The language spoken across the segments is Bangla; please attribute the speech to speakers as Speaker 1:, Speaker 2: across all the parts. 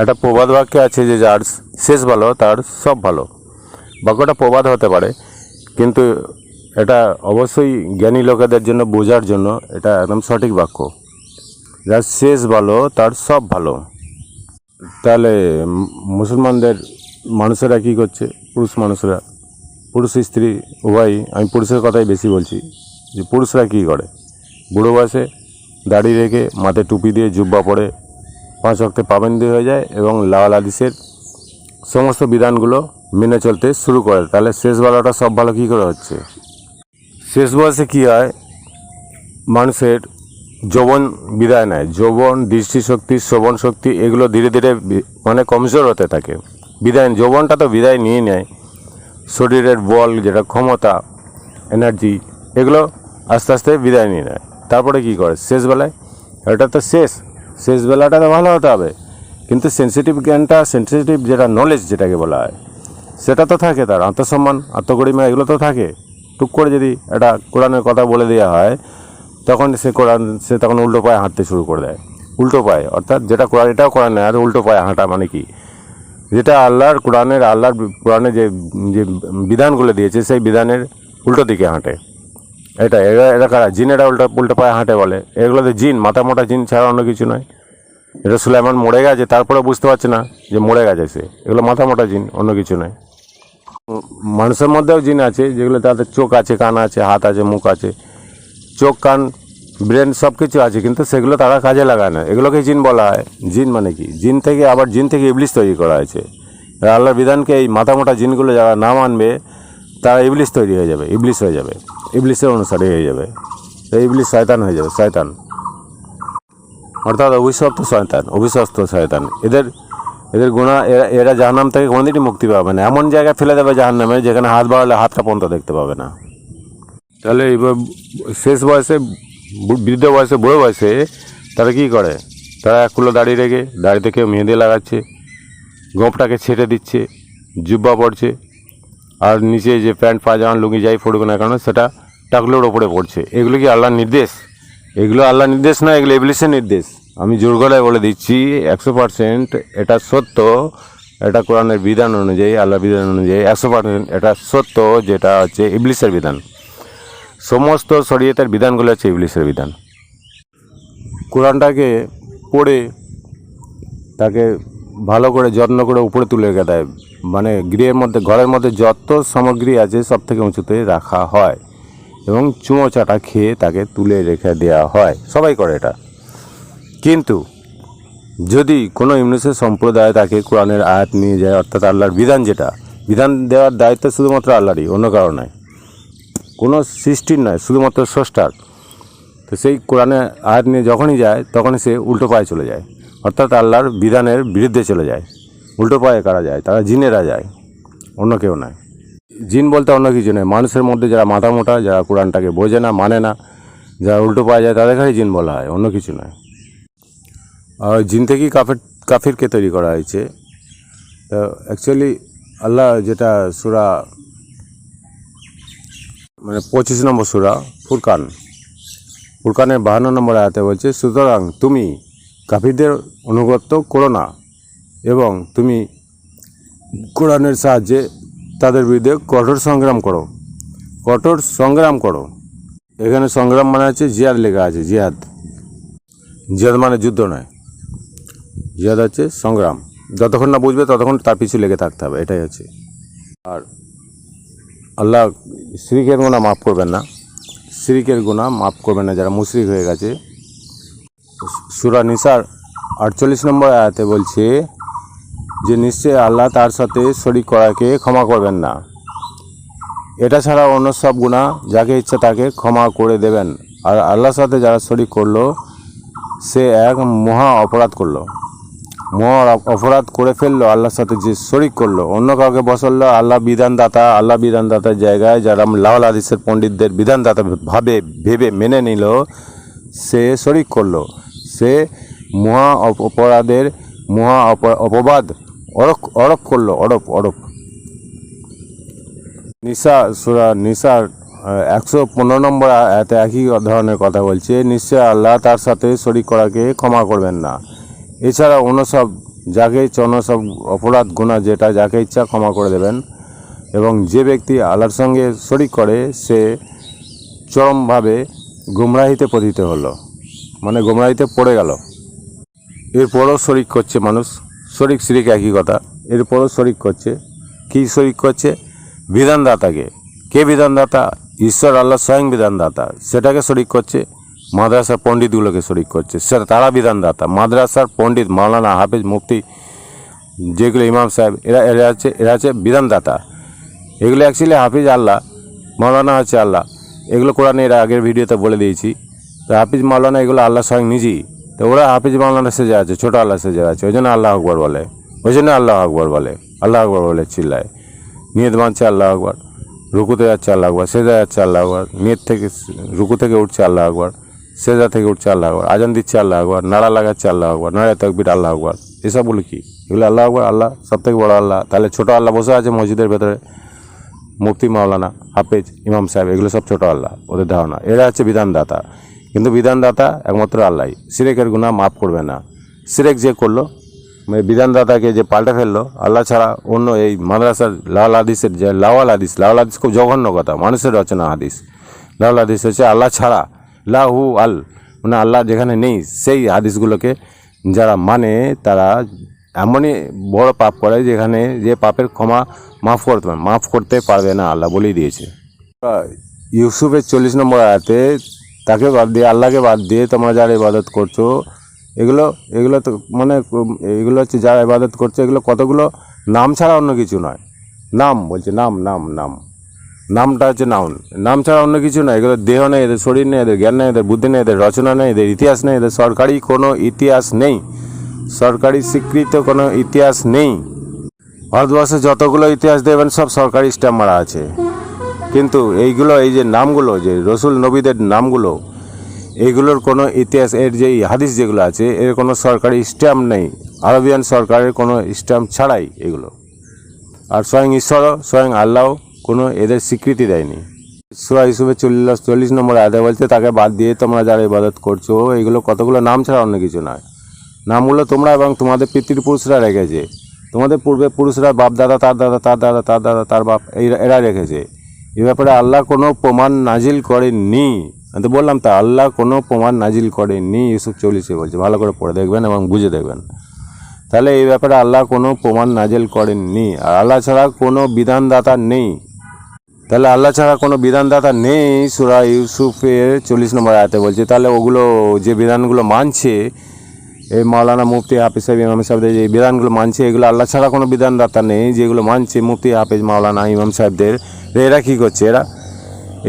Speaker 1: একটা প্রবাদ বাক্যে আছে যে যার শেষ ভালো তার সব ভালো। বাক্যটা প্রবাদ হতে পারে, কিন্তু এটা অবশ্যই জ্ঞানী লোকেদের জন্য বোঝার জন্য এটা একদম সঠিক বাক্য। যার শেষ ভালো তার সব ভালো। তাহলে মুসলমানদের মানুষেরা কী করছে? পুরুষরা, পুরুষ স্ত্রী উভয়ই, আমি পুরুষের কথাই বেশি বলছি, যে পুরুষরা কী করে? বুড়ো বয়সে দাড়ি রেখে মাথায় টুপি দিয়ে জুব্বা পরে 5 ওয়াক্তে পাবন্দি হয়ে যায় এবং লাওয়াল হাদিসের সমস্ত বিধানগুলো মেনে চলতে শুরু করে। তাহলে শেষ ভালোটা সব ভালো কী করে হচ্ছে? শেষ বয়সে কী হয়? মানুষের যৌবন বিদায় নেয়। যৌবন, দৃষ্টিশক্তি, শ্রবণ শক্তি এগুলো ধীরে ধীরে মানে কমজোর হতে থাকে। যৌবনটা তো বিদায় নিয়ে নেয়। শরীরের বল, যেটা ক্ষমতা, এনার্জি, এগুলো আস্তে আস্তে বিদায় নিয়ে নেয়। তারপরে কী করে? শেষবেলায়, এটা তো শেষবেলাটা তো ভালো হতে হবে, কিন্তু সেন্সিটিভ জ্ঞানটা, সেন্সিটিভ যেটা নলেজ যেটাকে বলা হয়, সেটা তো থাকে। তার আত্মসম্মান, আত্মগরিমা এগুলো তো থাকে। টুক করে যদি এটা কোরআনের কথা বলে দেওয়া হয়, তখন সে তখন উল্টো পায়ে হাঁটতে শুরু করে দেয়। উল্টো পায়ে, অর্থাৎ যেটা কোরআন, এটাও কোরআন নেই, আর উল্টো পায়ে হাঁটা মানে কি? যেটা আল্লাহর কোরআনে যে বিধানগুলো দিয়েছে, সেই বিধানের উল্টো দিকে হাঁটে। এরা কারা? জিনেরা উল্টো পায়ে হাঁটে বলে। এগুলোতে জিন, মাথা মোটা জিন ছাড়া অন্য কিছু নয়। এটা সুলাইমান মরে গেছে, তারপরে বুঝতে পারছে না যে মরে গেছে সে। এগুলো মাথা মোটা জিন, অন্য কিছু নয়। মানুষের মধ্যেও জিন আছে, যেগুলো তাদের চোখ আছে, কান আছে, হাত আছে, মুখ আছে, চোখ, কান, ব্রেন সব কিছু আছে, কিন্তু সেগুলো তারা কাজে লাগায় না। এগুলোকে জিন বলা হয়। জিন মানে কি? জিন থেকে ইবলিশ তৈরি করা হয়েছে। আল্লাহর বিধানকে এই মাথা মোটা জিনগুলো যারা না মানবে, তারা ইবলিশ তৈরি হয়ে যাবে, ইবলিশ হয়ে যাবে, ইবলিশের অনুসারী হয়ে যাবে। ইবলিশ শয়তান হয়ে যাবে, শয়তান, অর্থাৎ অভিশপ্ত শয়তান। এদের গুনাহ, এরা জাহান্নাম থেকে কোনোদিনই মুক্তি পাবে না। এমন জায়গায় ফেলে দেবে জাহান্নামে, যেখানে হাত বাড়ালে হাতটা পর্যন্ত দেখতে পাবে না। তাহলে এবার শেষ বয়সে, বৃদ্ধ বয়সে, বুড়ো বয়সে তারা কী করে? তারা এক কুলো দাড়ি রেখে, দাড়িতে কেউ মেহেদি লাগাচ্ছে, গোঁপটাকে ছেটে দিচ্ছে, জুব্বা পড়ছে, আর নিচে যে প্যান্ট, পায়জামা, লুঙ্গি যাই পড়ুক না কেন, সেটা টাকলোর ওপরে পড়ছে। এগুলো কি আল্লাহর নির্দেশ? এগুলো আল্লাহর নির্দেশ না, এগুলো ইবলিসের নির্দেশ। আমি জোর গলায় বলে দিচ্ছি, 100% এটা সত্য। এটা কোরআনের বিধান অনুযায়ী, আল্লাহর বিধান অনুযায়ী 100% এটা সত্য, যেটা হচ্ছে ইবলিসের বিধান। সমস্ত শরীয়তের বিধানগুলো হচ্ছে ইবলিসের বিধান। কোরআনটাকে পড়ে তাকে ভালো করে যত্ন করে উপরে তুলে রেখে দেয়। মানে ঘরের মধ্যে যত সামগ্রী আছে সব থেকে উঁচুতে রাখা হয়, এবং চুমো চাটা খেয়ে তাকে তুলে রেখে দেওয়া হয়। সবাই করে এটা। কিন্তু যদি কোনো ইবলিসের সম্প্রদায় তাকে কোরআনের আয়াত নিয়ে যায়, অর্থাৎ আল্লাহর বিধান দেওয়ার দায়িত্ব শুধুমাত্র আল্লাহরই, অন্য কারো নয়, কোনো সৃষ্টির নয়, শুধুমাত্র স্রষ্টার। তো সেই কোরআনের আয়াত নিয়ে যখনই যায়, তখনই সে উল্টো পায়ে চলে যায়, অর্থাৎ আল্লাহর বিধানের বিরুদ্ধে চলে যায়। উল্টো পায়ে কারা যায়? তারা জিনেরা যায়, অন্য কেউ নয়। জিন বলতে অন্য কিছু নয়, মানুষের মধ্যে যারা মাথা মোটা, যারা কোরআনটাকে বোঝে না, মানে না, যারা উল্টো পায়ে যায়, তাদেরকেই জিন বলা হয়, অন্য কিছু নয়। আর জিন থেকেই কাফিরকে তৈরি করা হয়েছে। তো অ্যাকচুয়ালি আল্লাহ যেটা সূরা, মানে 25 নম্বর সূরা ফুরকানের 52 নম্বর আয়াতে বলছে, সুতরাং তুমি কাফিরদের অনুগত করো না, এবং তুমি কোরআনের সাহায্যে তাদের বিরুদ্ধে কঠোর সংগ্রাম করো। এখানে সংগ্রাম মানে হচ্ছে জিহাদ লেখা আছে। জিহাদ মানে যুদ্ধ নয়, জিহাদ হচ্ছে সংগ্রাম। যতক্ষণ না বুঝবে ততক্ষণ তার পিছু লেগে থাকতে হবে, এটাই হচ্ছে। আর আল্লাহ শিরকের গুনাহ মাফ করবেন না যারা মুশরিক হয়ে গেছে। সূরা নিসার 48 নম্বর আয়াতে বলছে যে নিশ্চয় আল্লাহ তার সাথে শরীক করাকে ক্ষমা করবেন না। এটা ছাড়া অন্য সব গুনাহ যাকে ইচ্ছা তাকে ক্ষমা করে দেবেন। আর আল্লাহর সাথে যারা শরীক করলো, সে এক মহা অপরাধ করে ফেললো। আল্লাহর সাথে যে শরীক করলো, অন্য কাউকে বসালো আল্লাহ বিধানদাতার জায়গায়, যারা লাওয়াল হাদিসের পণ্ডিতদের বিধানদাতা ভেবে মেনে নিল, সে শরীক করলো। সে অপবাদ অরোপ করলো। সূরা নিসার 115 নম্বর আয়াতে একই ধরনের কথা বলছে, নিশ্চয় আল্লাহ তার সাথে শরীক করাকে ক্ষমা করবেন না। এছাড়া অন্য সব যাকে ইচ্ছা অন্য সব অপরাধ গুনাহ যেটা যাকে ইচ্ছা ক্ষমা করে দেবেন। এবং যে ব্যক্তি আল্লাহর সঙ্গে শরিক করে সে চরমভাবে গুমরাহিতে পতিত হলো, মানে গুমরাহিতে পড়ে গেল। এরপরও শরিক করছে মানুষ, শরিক শিরিক একই কথা। এরপরও শরিক করছে, কি শরিক করছে? বিধানদাতাকে। কে বিধানদাতা? ঈশ্বর আল্লাহ স্বয়ং বিধানদাতা, সেটাকে শরিক করছে। মাদ্রাসার পণ্ডিতগুলোকে শরিক করছে, সেটা তারা বিধানদাতা। মাদ্রাসার পণ্ডিত, মাওলানা, হাফেজ, মুফতি, যেগুলো ইমাম সাহেব, এরা হচ্ছে বিধানদাতা। এগুলো অ্যাকচুয়ালি হাফিজ আল্লাহ, মাওলানা হচ্ছে আল্লাহ। এগুলো কোরআনে এর আগের ভিডিওতে বলে দিয়েছি। তো হাফিজ মাওলানা এগুলো আল্লাহ স্বয়ং নিজেই। তো ওরা হাফিজ মাওলানা সেজে আছে, ছোটো আল্লাহ সেজে আছে, ওই জন্য আল্লাহ আকবর বলে, ওই জন্য আল্লাহ আকবর বলে, আল্লাহ আকবর বলে চিল্লায়। নিয়ত মানছে আল্লাহ আকবর, রুকুতে যাচ্ছে আল্লাহ আকবর, সেজা যাচ্ছে আল্লাহ আকবর, নিয়ত থেকে রুকু থেকে উঠছে আল্লাহ আকবর, সেজা থেকে উঠছে আল্লাহ আকবর, আজান দিচ্ছে আল্লাহ আকবর, নাড়া লাগাচ্ছে আল্লাহ আকবর, নাড়া তাকবীর আল্লাহ আকবর। এসবগুলো কি? এগুলো আল্লাহ আকবর, আল্লাহ সব থেকে বড় আল্লাহ। তাহলে ছোটো আল্লাহ বসে আছে মসজিদের ভেতরে, মুফতি, মাওলানা, হাফেজ, ইমাম সাহেব, এগুলো সব ছোটো আল্লাহ, ওদের ধারণা। এরা হচ্ছে বিধানদাতা, কিন্তু বিধানদাতা একমাত্র আল্লাহ। শিরেকের গুনাহ মাফ করবে না। শিরেক যে করলো, মানে বিধানদাতাকে যে পাল্টে ফেললো, আল্লাহ ছাড়া অন্য এই মাদ্রাসার লাওয়াল হাদিসের যে লাওয়াল হাদিস খুব জঘন্য কথা, মানুষের রচনা হাদিস। লাওয়াল হাদিস হচ্ছে আল্লাহ ছাড়া, লাহু আল, মানে আল্লাহ যেখানে নেই, সেই হাদিসগুলোকে যারা মানে তারা এমনই বড় পাপ করে যেখানে যে পাপের ক্ষমা মাফ করতে পারবে না, আল্লাহ বলেই দিয়েছে। ইউসুফের 40 নম্বর আয়াতে তাকে বাদ দিয়ে, আল্লাহকে বাদ দিয়ে তোমরা যারা ইবাদত করছো, এগুলো তো মানে এগুলো হচ্ছে যারা ইবাদত করছো, এগুলো কতগুলো নাম ছাড়া অন্য কিছু নয়। নাম বলছে, নামটা হচ্ছে নাম ছাড়া অন্য কিছু নয়। এগুলো দেহ নেই, এদের শরীর নেই, এদের জ্ঞান নেই, এদের বুদ্ধি নেই, এদের রচনা নেই, এদের ইতিহাস নেই, এদের সরকারি কোনো ইতিহাস নেই, সরকারি স্বীকৃত কোনো ইতিহাস নেই। ভারতবর্ষে যতগুলো ইতিহাস দেবেন সব সরকারি স্ট্যাম্প মারা আছে। কিন্তু এইগুলো, এই যে নামগুলো, যে রসুল নবীদের নামগুলো, এইগুলোর কোনো ইতিহাস, এর যে হাদিস যেগুলো আছে, এর কোনো সরকারি স্ট্যাম্প নেই, আরবিয়ান সরকারের কোনো স্ট্যাম্প ছাড়াই এগুলো। আর স্বয়ং ঈশ্বরও, স্বয়ং আল্লাহ কোনো এদের স্বীকৃতি দেয়নি। সূরা ইউসুফের 40 নম্বর আয়াতে বলছে তাকে বাদ দিয়ে তোমরা যারা ইবাদত করছো, এগুলো কতগুলো নাম ছাড়া অন্য কিছু নয়। নামগুলো তোমরা এবং তোমাদের পিতৃপুরুষরা রেখেছে। তোমাদের পূর্বে পুরুষরা, বাপ দাদা, তার দাদা, তার দাদা, তার দাদা, তার বাপ, এরা রেখেছে। এ ব্যাপারে আল্লাহ কোনো প্রমাণ নাজিল করেননি। আমি তো বললাম তা, আল্লাহ কোনো প্রমাণ নাজিল করেননি। ইউসুফ 40 বলছে, ভালো করে পড়ে দেখবেন এবং বুঝে দেখবেন। তাহলে এই ব্যাপারে আল্লাহ কোনো প্রমাণ নাজিল করেননি। আর আল্লাহ ছাড়া কোনো বিধানদাতা নেই। তাহলে আল্লাহ ছাড়া কোনো বিধানদাতা নেই, সূরা ইউসুফের 40 নম্বর আয়াতে বলছে। তাহলে ওগুলো যে বিধানগুলো মানছে, এই মাওলানা, মুফতি, হাফিজ সাহেব, ইমাম সাহেবদের যে বিধানগুলো মানছে, এগুলো আল্লাহ ছাড়া কোনো বিধানদাতা নেই। যেগুলো মানছে মুফতি, হাফিজ, মাওলানা, ইমাম সাহেবদের, এরা কী করছে?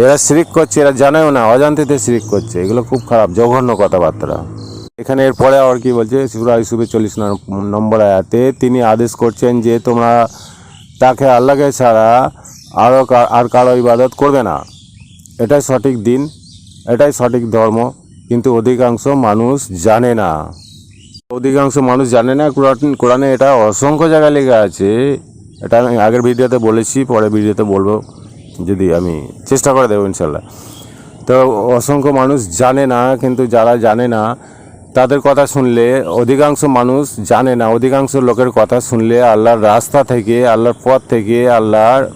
Speaker 1: এরা শিরিক করছে। এরা জানেও না, অজান্তেতে শিরিক করছে। এগুলো খুব খারাপ, জঘন্য কথাবার্তা। এখানে এরপরে আর কি বলছে? সূরা ইউসুফের 40 নম্বর আয়াতে তিনি আদেশ করছেন যে তোমরা তাকে, আল্লাহকে ছাড়া আর কারো ইবাদত করবে না। এটাই সঠিক দিন, এটাই সঠিক ধর্ম। কিন্তু অধিকাংশ মানুষ জানে না। কোরআনে এটা অসংখ্য জায়গায় লেখা আছে। এটা আমি আগের ভিডিওতে বলেছি, পরে ভিডিওতে বলবো, যদি আমি চেষ্টা করে দেবো ইনশাল্লাহ। তো অসংখ্য মানুষ জানে না, কিন্তু যারা জানে না তাদের কথা শুনলে, অধিকাংশ মানুষ জানে না, অধিকাংশ লোকের কথা শুনলে আল্লাহর রাস্তা থেকে, আল্লাহর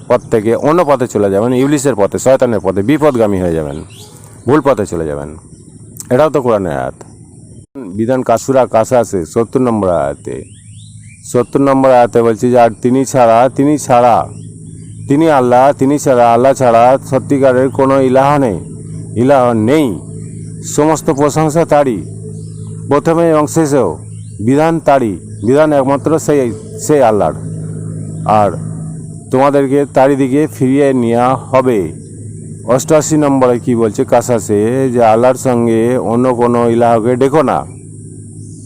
Speaker 1: পথ থেকে অন্য পথে চলে যাবেন, ইবলিসের পথে, শয়তানের পথে, বিপদগামী হয়ে যাবেন, ভুল পথে চলে যাবেন। এটাও তো কোরআনের আয়াত। বিধান সূরা কাসাসে 70 নম্বর আয়াতে বলছি যে আর তিনি আল্লাহ ছাড়া সত্যিকারের কোনো ইলাহ নেই। সমস্ত প্রশংসা তারই, প্রথমে এবং শেষেও। বিধান তারই, বিধান একমাত্র সেই আল্লাহর। আর তোমাদেরকে তারই দিকে ফিরিয়ে নেওয়া হবে। 88 নম্বরে কি বলছে কাসাসে? যে আল্লাহর সঙ্গে অন্য কোনো ইলাহকে ডেকো না,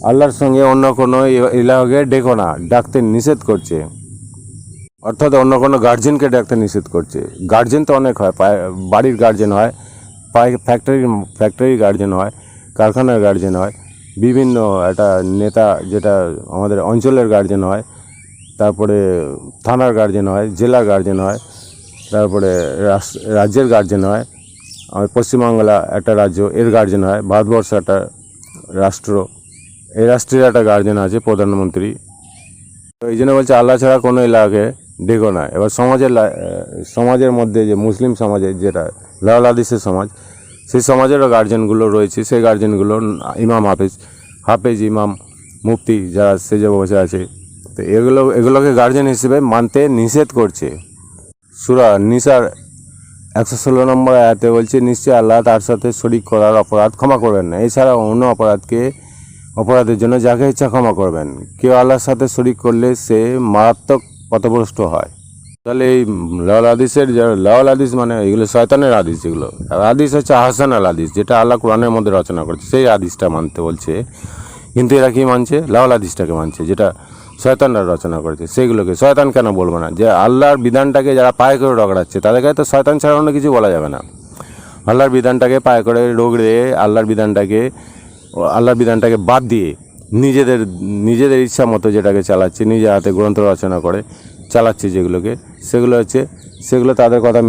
Speaker 1: আল্লাহর সঙ্গে অন্য কোনো ইলাহকে ডেকো না, ডাকতে নিষেধ করছে। অর্থাৎ অন্য কোনো গার্জেনকে ডাকতে নিষেধ করছে। গার্জেন তো অনেক হয়, বাড়ির গার্জেন হয়, ফ্যাক্টরির গার্জেন হয়, কারখানার গার্জেন হয়, বিভিন্ন একটা নেতা যেটা আমাদের অঞ্চলের গার্জেন হয়, তারপরে থানার গার্জেন হয়, জেলার গার্জেন হয়, তারপরে রাজ্যের গার্জেন হয়। পশ্চিমবাংলা একটা রাজ্য, এর গার্জেন হয়। ভারতবর্ষ একটা রাষ্ট্র, এই রাষ্ট্রের একটা গার্জেন আছে প্রধানমন্ত্রী। তো এই জন্য বলছে আল্লাহ ছাড়া কোনো ইলাকে ডেকো না। এবার সমাজের মধ্যে যে মুসলিম সমাজের যেটা লাওয়াল হাদিসের সমাজ, সেই সমাজেরও গার্জেনগুলো রয়েছে। সেই গার্জেনগুলো ইমাম হাফেজ ইমাম মুফতি যারা সেজে বসে আছে, তো এগুলোকে গার্জেন হিসেবে মানতে নিষেধ করছে। সূরা নিসার 116 নম্বর আয়াতে বলছে, নিশ্চয়ই আল্লাহ তার সাথে শরীক করার অপরাধ ক্ষমা করবেন না, এছাড়া অন্য অপরাধের জন্য যাকে ইচ্ছা ক্ষমা করবেন। কেউ আল্লাহর সাথে শরীক করলে সে মারাত্মক পথভ্রষ্ট হয়। তাহলে এই লাওয়াল হাদিস মানে এগুলো শয়তানের হাদিস। এগুলো হাদিস হচ্ছে হাসান আল হাদিস, যেটা আল্লাহ কোরআনের মধ্যে রচনা করেছে, সেই হাদিসটা মানতে বলছে। কিন্তু এরা কি মানছে? লাওয়াল হাদিসটাকে মানছে, যেটা শয়তানরা রচনা করেছে। সেইগুলোকে শয়তান কেন বলবো না? যে আল্লাহর বিধানটাকে যারা পায়ে করে রগড়াচ্ছে তাদেরকে তো শয়তান ছাড়া অন্য কিছু বলা যাবে না। আল্লাহর বিধানটাকে পায়ে করে রগড়ে আল্লাহর বিধানটাকে বাদ দিয়ে নিজেদের ইচ্ছা মতো যেটাকে চালাচ্ছে, নিজের হাতে গ্রন্থ রচনা করে চালাচ্ছে সেগুলো তাদের কথা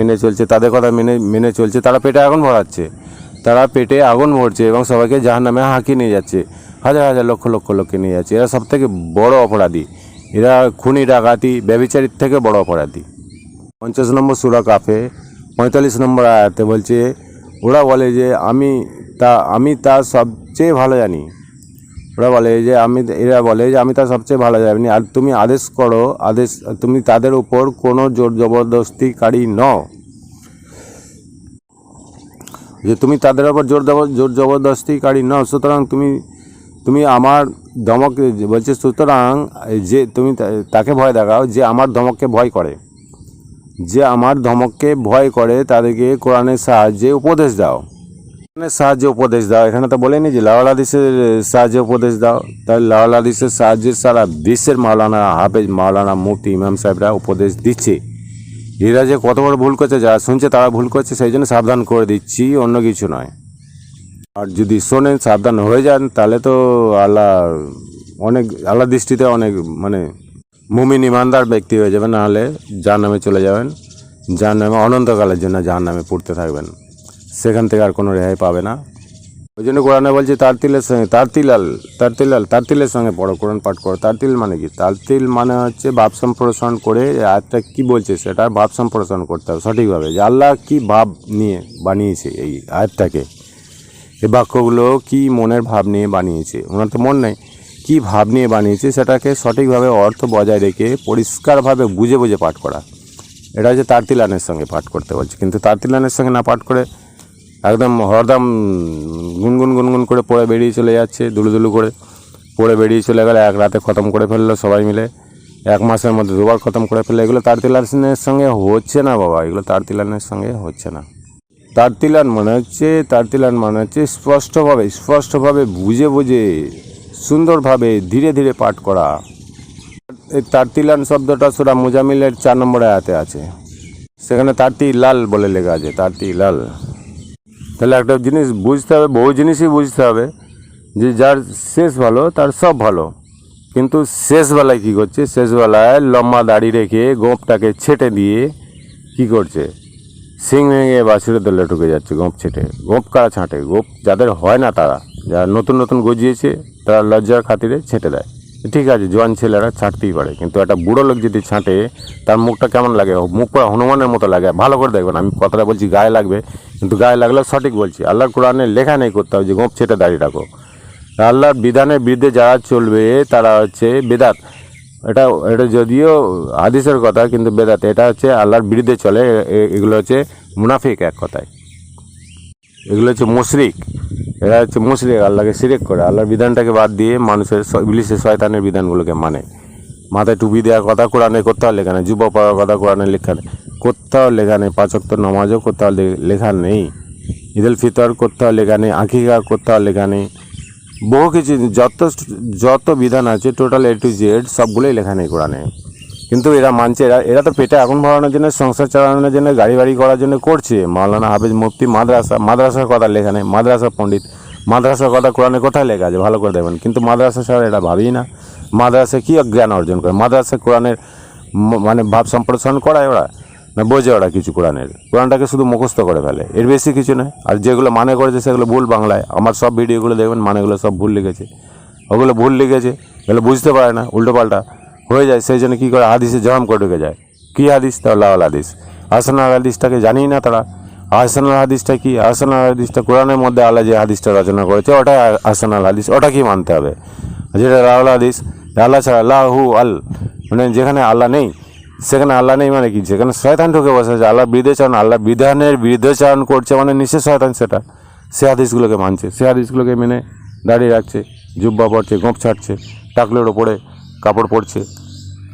Speaker 1: মেনে চলছে। তারা পেটে আগুন ভরছে এবং সবাইকে জাহান্নামে হাঁকিয়ে নিয়ে যাচ্ছে, হাজার হাজার লক্ষ লোককে নিয়ে যাচ্ছে। এরা সবথেকে বড় অপরাধী। এরা খুনি ডাকাতি ব্যভিচারীর থেকে বড় অপরাধী। 50 নম্বর সূরা কাফে 45 নম্বর আয়াতে বলছে, ওরা বলে যে আমি তা সবচেয়ে ভালো জানি। এরা বলে যে আমি তা সবচেয়ে ভালো জানি, আর তুমি তুমি তাদের উপর কোনো জোর জবরদস্তিকারী নও, যে তুমি তাদের উপর জোর জবরদস্তিকারী নও। সুতরাং তুমি আমার ধমক বলছে, সুতরাং যে তুমি তাকে ভয় দেখাও যে আমার ধমককে ভয় করে, তাদেরকে কোরআনের সাহায্যে উপদেশ দাও। এখানে তো বলেনি যে লাওয়াল হাদিসের সাহায্যে উপদেশ দাও। তাহলে লাওয়াল হাদিসের সাহায্যে সারা বিশ্বের মাওলানা হাফেজ, মাওলানা মুফতি, ইমাম সাহেবরা উপদেশ দিচ্ছে। এরা যে কত বড় ভুল করছে, যারা শুনছে তারা ভুল করছে, সেই জন্য সাবধান করে দিচ্ছি, অন্য কিছু নয়। আর যদি শোনেন, সাবধান হয়ে যান, তাহলে তো আল্লাহ দৃষ্টিতে অনেক মুমিন ইমানদার ব্যক্তি হয়ে যাবেন। নাহলে জাহান্নামে চলে যাবেন, জাহান্নামে অনন্তকালের জন্য জাহান্নামে পড়তে থাকবেন, সেখান থেকে আর কোনো রেহাই পাবে না। ওই জন্য কোরআনে বলছে তারতিলের সঙ্গে পড়ো, কোরআন পাঠ করো। তারতিল মানে কি? তারতিল মানে হচ্ছে ভাব সম্প্রসারণ করে, আয়াতটা কি বলছে সেটা ভাব সম্প্রসারণ করতে হবে সঠিকভাবে, যে আল্লাহ কি ভাব নিয়ে বানিয়েছে এই আয়াতটাকে, এই বাক্যগুলো কি মনের ভাব নিয়ে বানিয়েছে। ওনার তো মন নেই, কি ভাব নিয়ে বানিয়েছে সেটাকে সঠিকভাবে অর্থ বজায় রেখে পরিষ্কারভাবে বুঝে পাঠ করা। এটা হচ্ছে তারতিলানের সঙ্গে পাঠ করতে বলছে। কিন্তু তারতিলানের সঙ্গে না পাঠ করে একদম হরদম গুনগুন করে পড়ে বেরিয়ে চলে যাচ্ছে, দুলু করে পড়ে বেরিয়ে চলে গেলে, এক রাতে খতম করে ফেললো সবাই মিলে, 1 মাসের মধ্যে 2 বার খতম করে ফেললো। এগুলো তারতিলানের সঙ্গে হচ্ছে না বাবা, এগুলো তারতিলানের সঙ্গে হচ্ছে না। তারতিলান মানে হচ্ছে স্পষ্টভাবে বুঝে সুন্দরভাবে ধীরে ধীরে পাঠ করা। এই তারতিলান শব্দটা সূরা মুজাম্মিলের 4 নম্বর আয়াতে আছে, সেখানে তারতিলাল বলে লেখা আছে, তারতিলাল। তাহলে একটা জিনিস বুঝতে হবে, বহু জিনিসই বুঝতে হবে, যে যার শেষ ভালো তার সব ভালো। কিন্তু শেষবেলায় কী করছে? শেষবেলায় লম্বা দাড়ি রেখে গোঁপটাকে ছেটে দিয়ে কী করছে? সিং ভেঙে বাছুরের দলে ঢুকে যাচ্ছে গোঁপ ছেটে। গোঁপ কারা ছাঁটে? গোঁপ যাদের হয় না, যারা নতুন গজিয়েছে, তারা লজ্জার খাতিরে ছেটে দেয়। ঠিক আছে, জোয়ান ছেলেরা ছাঁটতেই পারে, কিন্তু একটা বুড়ো লোক যদি ছাঁটে, তার মুখটা কেমন লাগে? মুখ পুরো হনুমানের মতো লাগে। ভালো করে দেখবেন, আমি কথাটা বলছি গায়ে লাগবে, কিন্তু গায়ে লাগলেও সঠিক বলছি। আল্লাহর কোরআনে লেখা নেই করতে হবে যে গোঁপ ছেটে দাঁড়িয়ে রাখো। আল্লাহর বিধানের বিরুদ্ধে যারা চলবে তারা হচ্ছে বেদাত। এটা যদিও হাদিসের কথা, কিন্তু বেদাত। এটা হচ্ছে আল্লাহর বিরুদ্ধে চলে, এগুলো হচ্ছে মুনাফিক, এক কথায় এগুলো হচ্ছে মুশরিক। এরা হচ্ছে মুশরিক, আল্লাহকে শিরক করে, আল্লাহর বিধানটাকে বাদ দিয়ে মানুষের ইবলিসের শয়তানের বিধানগুলোকে মানে। মাথায় টুপি দেওয়ার কথা কোরআনে কোথাও লেখা নেই, যুব পড়ার কথা কোরআনে লেখা নেই, কোথাও লেখা নেই, 5 ওয়াক্ত নামাজও কোথাও লেখা নেই, ঈদুল ফিতর কোথাও লেখা নেই, আকিকা কোথাও লেখা নেই, বহু কিছু যত বিধান আছে টোটাল A to Z সবগুলোই লেখা নেই কোরআনে। কিন্তু এরা মানছে। এরা তো পেটে আগুন ভরানোর জন্য, সংসার চালানোর জন্য, গাড়ি বাড়ি করার জন্য করছে। মাওলানা হাফেজ মুফতি মাদ্রাসার কথা লেখা নেই, মাদ্রাসা পণ্ডিত, মাদ্রাসার কথা কোরআনে কোথায় লেখা আছে? ভালো করে দেখবেন। কিন্তু মাদ্রাসা ছাড়া এটা ভাবেই না। মাদ্রাসা কী জ্ঞান অর্জন করে? মাদ্রাসা কোরআনের ভাব সম্প্রসারণ করায় ওরা, না বোঝে ওরা কিছু? কোরআনটাকে শুধু মুখস্থ করে ফেলে, এর বেশি কিছু নয়। আর যেগুলো মানে করেছে সেগুলো ভুল বাংলায়। আমার সব ভিডিওগুলো দেখবেন, মানেগুলো সব ভুল লিখেছে। ওগুলো ভুল লিখেছে, এগুলো বুঝতে পারে না, উল্টো পাল্টা হয়ে যায়, সেই জন্য কী করে হাদিসে জাম করে ঢুকে যায়। কী হাদিস? তা লাল হাদিস। আহসানুল হাদিসটাকে জানিই না তারা। আহসানুল হাদিসটা কি? আহসানুল হাদিসটা কোরআনের মধ্যে আল্লাহ যে হাদিসটা রচনা করেছে ওটাই আহসানুল হাদিস, ওটা কি মানতে হবে। যেটা লাল হাদিস, আল্লাহ ছাড়া আল্লাহু আল, মানে যেখানে আল্লাহ নেই সেখানে আল্লাহ নেই মানে কি? যেখানে শয়তান ঢুকে বসেছে, আল্লাহ বিরুদ্ধাচরণ, আল্লাহ বিধানের বিরুদ্ধাচরণ করছে মানে নিশ্চয় শয়তান সেটা। সে হাদিসগুলোকে মানছে, সে হাদিসগুলোকে মেনে দাঁড়িয়ে রাখছে, জুব্বা পড়ছে, গোঁপ ছাড়ছে, টাকলের ওপরে কাপড় পরছে।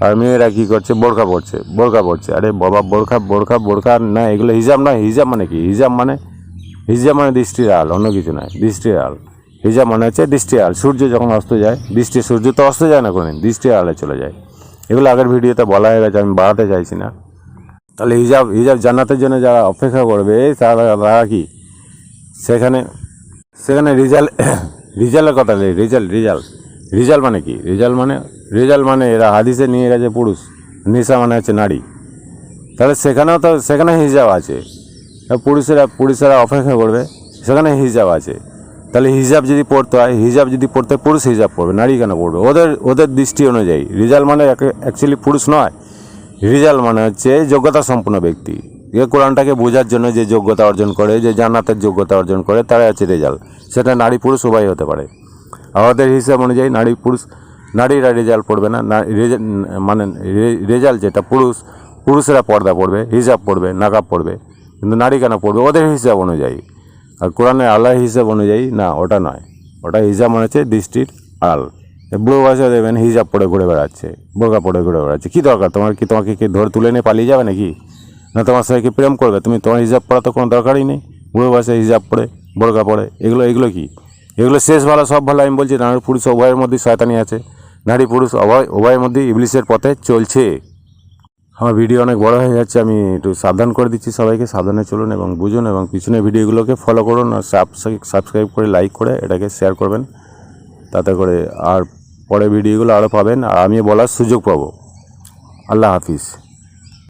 Speaker 1: আর মেয়েরা কী করছে? বোরকা পরছে। আরে বাবা, বোরকা না, এগুলো হিজাব নয়। হিজাব মানে কি? হিজাব মানে দৃষ্টির আড়াল, অন্য কিছু নয়, দৃষ্টির আড়াল। হিজাব মানে হচ্ছে দৃষ্টির আড়াল। সূর্য যখন অস্ত যায়, সূর্য তো অস্ত যায় না কোনোদিন, দৃষ্টির আড়ালে চলে যায়। এগুলো আগের ভিডিওতে বলা হয়ে গেছে, আমি বাড়াতে চাইছি না। তাহলে হিজাব জান্নাতের জন্য যারা অপেক্ষা করবে তারা কি সেখানে রিজাল্টের কথা নেই। রিজাল্ট মানে কি? রিজাল্ট মানে এরা হাদিসে নিয়ে গেছে পুরুষ, নিসা মানে হচ্ছে নারী। তাহলে সেখানে হিজাব আছে। পুরুষেরা অপেক্ষা করবে, সেখানে হিজাব আছে। তাহলে হিজাব যদি পড়তে হয়, পুরুষ হিজাব পড়বে, নারী কেন পড়বে? ওদের দৃষ্টি অনুযায়ী রিজাল্ট মানে অ্যাকচুয়ালি পুরুষ নয়। রিজাল্ট মানে হচ্ছে যোগ্যতা সম্পন্ন ব্যক্তি, যে কোরআনটাকে বোঝার জন্য যে যোগ্যতা অর্জন করে, যে জান্নাতের যোগ্যতা অর্জন করে, তারাই হচ্ছে রেজাল্ট। সেটা নারী পুরুষ উভয় হতে পারে। আমাদের হিসাব অনুযায়ী নারীরা রেজাল্ট পড়বে না। মানে রেজাল্ট যেটা পুরুষেরা পর্দা পড়বে, হিজাব পড়বে, নাকাব পড়বে, কিন্তু নারী কেন পড়বে? ওদের হিসাব অনুযায়ী। আর কোরআনে আল্লাহর হিসাব অনুযায়ী না, ওটা নয়। ওটা হিজাব মানে হচ্ছে দৃষ্টির আড়াল। বুড়ো বয়সে দেবেন হিজাব পড়ে ঘুরে বেড়াচ্ছে, বোরকা পড়ে ঘুরে বেড়াচ্ছে, কী দরকার? তোমাকে কি ধরে তুলে নিয়ে পালিয়ে যাবে নাকি? না তোমার সাথে কি প্রেম করবে? তোমার হিজাব পড়া তো কোনো দরকারই নেই। বুড়ো বয়সে হিজাব পড়ে, বোরকা পড়ে, এগুলো কি? এগুলো শেষ ভালো, সব ভালো। আমি বলছি নারী পুরুষ উভয়ের মধ্যে শয়তানি আছে, নারী পুরুষ উভয়ের মধ্যে ইবলিসের পথে চলছে। আমার ভিডিও অনেক বড় হয়ে যাচ্ছে, আমি একটু সাবধান করে দিচ্ছি সবাইকে। সাবধানে চলুন এবং বুঝুন, এবং পিছনের ভিডিওগুলোকে ফলো করুন, আর সাবস্ক্রাইব করে লাইক করে এটাকে শেয়ার করবেন, তাতে করে আর পরে ভিডিওগুলো আরও পাবেন, আর আমি বলার সুযোগ পাবো। আল্লাহ হাফিজ।